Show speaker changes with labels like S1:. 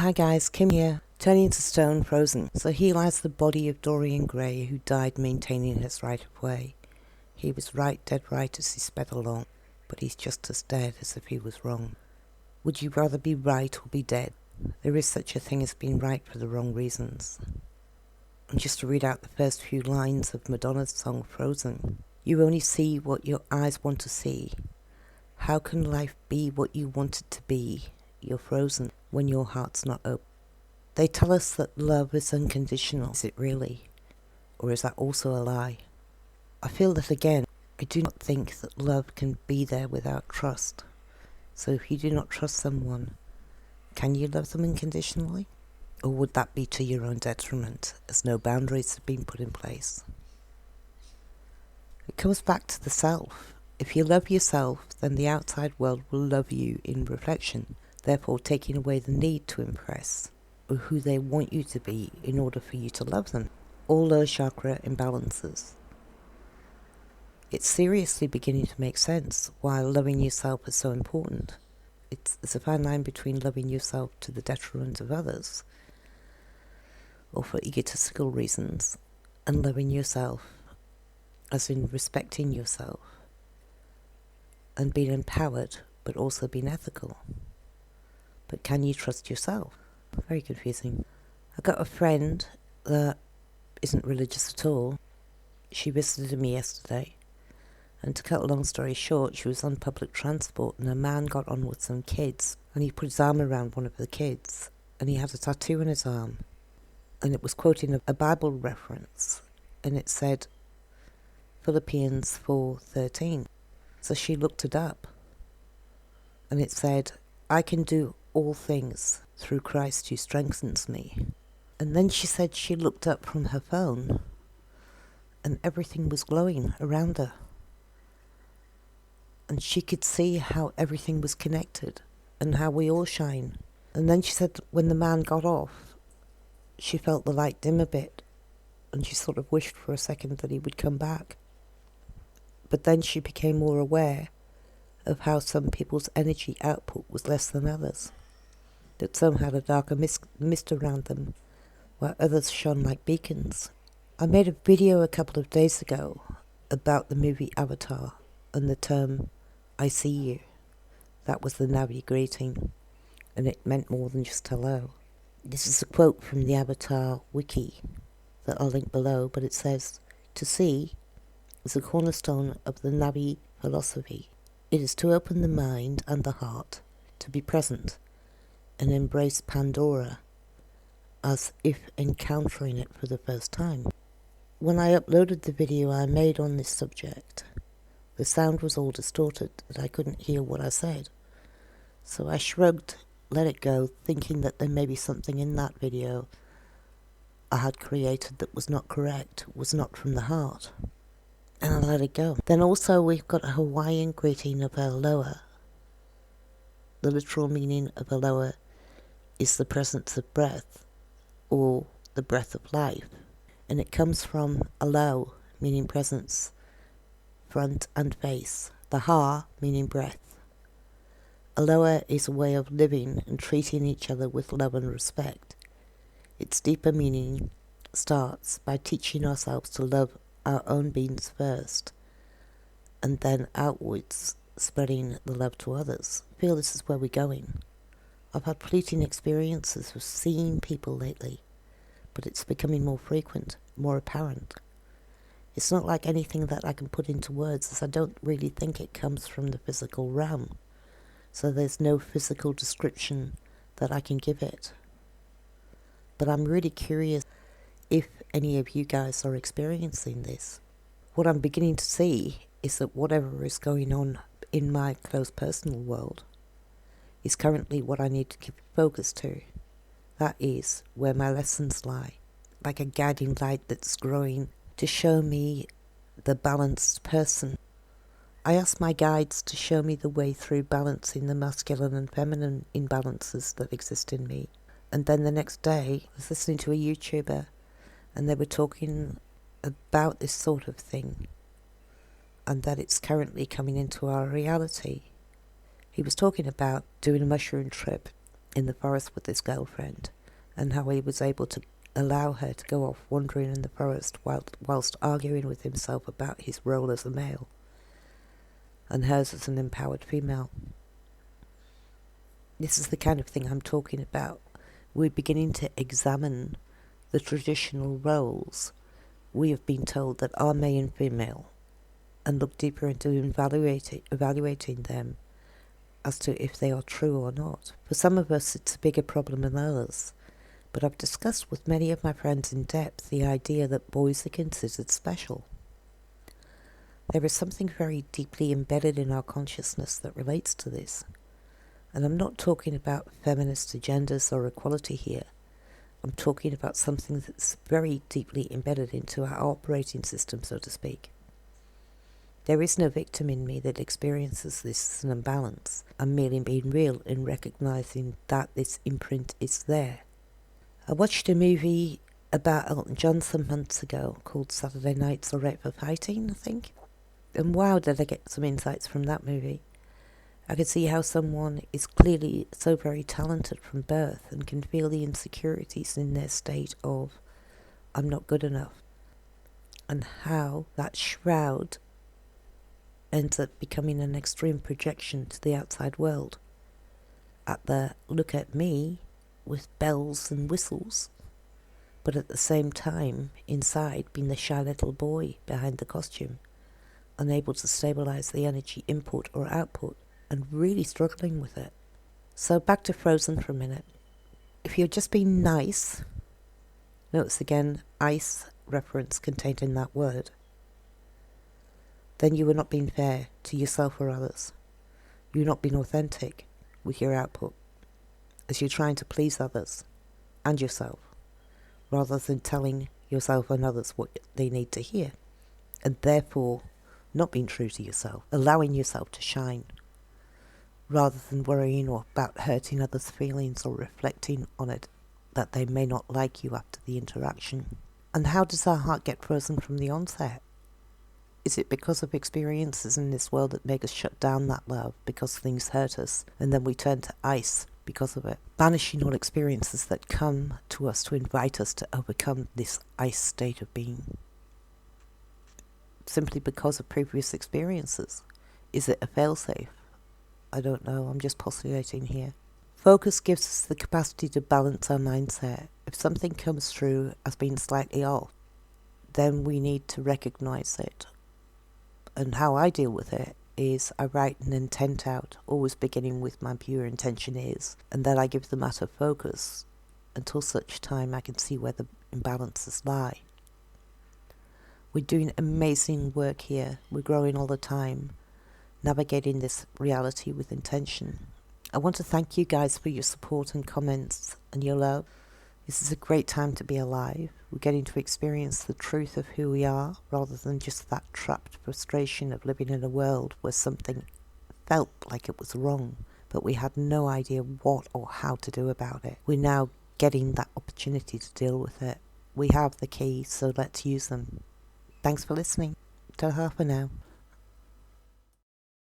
S1: Hi guys, Kim here. Turning to stone, frozen. So here lies the body of Dorian Gray, who died maintaining his right of way. He was right, dead right as he sped along, but he's just as dead as if he was wrong. Would you rather be right or be dead? There is such a thing as being right for the wrong reasons. And just to read out the first few lines of Madonna's song Frozen. You only see what your eyes want to see. How can life be what you want it to be? You're frozen when your heart's not open. They tell us that love is unconditional. Is it really? Or is that also a lie? I feel that again, I do not think that love can be there without trust. So if you do not trust someone, can you love them unconditionally? Or would that be to your own detriment, as no boundaries have been put in place? It comes back to the self. If you love yourself, then the outside world will love you in reflection, therefore taking away the need to impress, or who they want you to be in order for you to love them. All lower chakra imbalances. It's seriously beginning to make sense why loving yourself is so important. It's a fine line between loving yourself to the detriment of others, or for egotistical reasons, and loving yourself, as in respecting yourself, and being empowered, but also being ethical. But can you trust yourself? Very confusing. I got a friend that isn't religious at all. She visited me yesterday, and to cut a long story short, she was on public transport and a man got on with some kids, and he put his arm around one of the kids, and he had a tattoo on his arm, and it was quoting a Bible reference, and it said Philippians 4:13. So she looked it up, and it said, I can do all things through Christ who strengthens me. And then she said she looked up from her phone and everything was glowing around her, and she could see how everything was connected and how we all shine. And then she said when the man got off, she felt the light dim a bit, and she sort of wished for a second that he would come back. But then she became more aware of how some people's energy output was less than others, that some had a darker mist around them, while others shone like beacons. I made a video a couple of days ago about the movie Avatar and the term, I see you. That was the Navi greeting, and it meant more than just hello. This is a quote from the Avatar Wiki that I'll link below, but it says, to see is a cornerstone of the Navi philosophy. It is to open the mind and the heart, to be present, and embrace Pandora, as if encountering it for the first time. When I uploaded the video I made on this subject, the sound was all distorted, that I couldn't hear what I said. So I shrugged, let it go, thinking that there may be something in that video I had created that was not correct, was not from the heart. And I let it go. Then also we've got a Hawaiian greeting of aloha. The literal meaning of aloha is the presence of breath, or the breath of life. And it comes from alo, meaning presence, front and face. The ha, meaning breath. Aloha is a way of living and treating each other with love and respect. Its deeper meaning starts by teaching ourselves to love our own beings first, and then outwards spreading the love to others. I feel this is where we're going. I've had fleeting experiences of seeing people lately, but it's becoming more frequent, more apparent. It's not like anything that I can put into words, as I don't really think it comes from the physical realm, so there's no physical description that I can give it. But I'm really curious if any of you guys are experiencing this. What I'm beginning to see is that whatever is going on in my close personal world is currently what I need to keep focus to. That is where my lessons lie, like a guiding light that's growing to show me the balanced person. I ask my guides to show me the way through balancing the masculine and feminine imbalances that exist in me. And then the next day, I was listening to a YouTuber, and they were talking about this sort of thing, and that it's currently coming into our reality. He was talking about doing a mushroom trip in the forest with his girlfriend, and how he was able to allow her to go off wandering in the forest whilst arguing with himself about his role as a male and hers as an empowered female. This is the kind of thing I'm talking about. We're beginning to examine the traditional roles we have been told that are male and female, and look deeper into evaluating them as to if they are true or not. For some of us it's a bigger problem than others, but I've discussed with many of my friends in depth the idea that boys are considered special. There is something very deeply embedded in our consciousness that relates to this. And I'm not talking about feminist agendas or equality here. I'm talking about something that's very deeply embedded into our operating system, so to speak. There is no victim in me that experiences this as an imbalance. I'm merely being real in recognizing that this imprint is there. I watched a movie about Elton John some months ago called Saturday Night's Alright for Fighting, I think. And wow, did I get some insights from that movie. I could see how someone is clearly so very talented from birth and can feel the insecurities in their state of, I'm not good enough. And how that shroud ends up becoming an extreme projection to the outside world. At the look at me with bells and whistles, but at the same time inside being the shy little boy behind the costume, unable to stabilize the energy input or output, and really struggling with it. So back to Frozen for a minute. If you're just being nice, notice again, ice reference contained in that word, then you are not being fair to yourself or others. You're not being authentic with your output, as you're trying to please others and yourself, rather than telling yourself and others what they need to hear, and therefore not being true to yourself, allowing yourself to shine, rather than worrying about hurting others' feelings or reflecting on it that they may not like you after the interaction. And how does our heart get frozen from the onset? Is it because of experiences in this world that make us shut down that love because things hurt us, and then we turn to ice because of it, banishing all experiences that come to us to invite us to overcome this ice state of being? Simply because of previous experiences? Is it a failsafe? I don't know, I'm just postulating here. Focus gives us the capacity to balance our mindset. If something comes through as being slightly off, then we need to recognize it. And how I deal with it is I write an intent out, always beginning with my pure intention is, and then I give the matter focus until such time I can see where the imbalances lie. We're doing amazing work here. We're growing all the time, navigating this reality with intention. I want to thank you guys for your support and comments and your love. This is a great time to be alive. We're getting to experience the truth of who we are, rather than just that trapped frustration of living in a world where something felt like it was wrong, but we had no idea what or how to do about it. We're now getting that opportunity to deal with it. We have the keys, so let's use them. Thanks for listening. Ta-ha for now.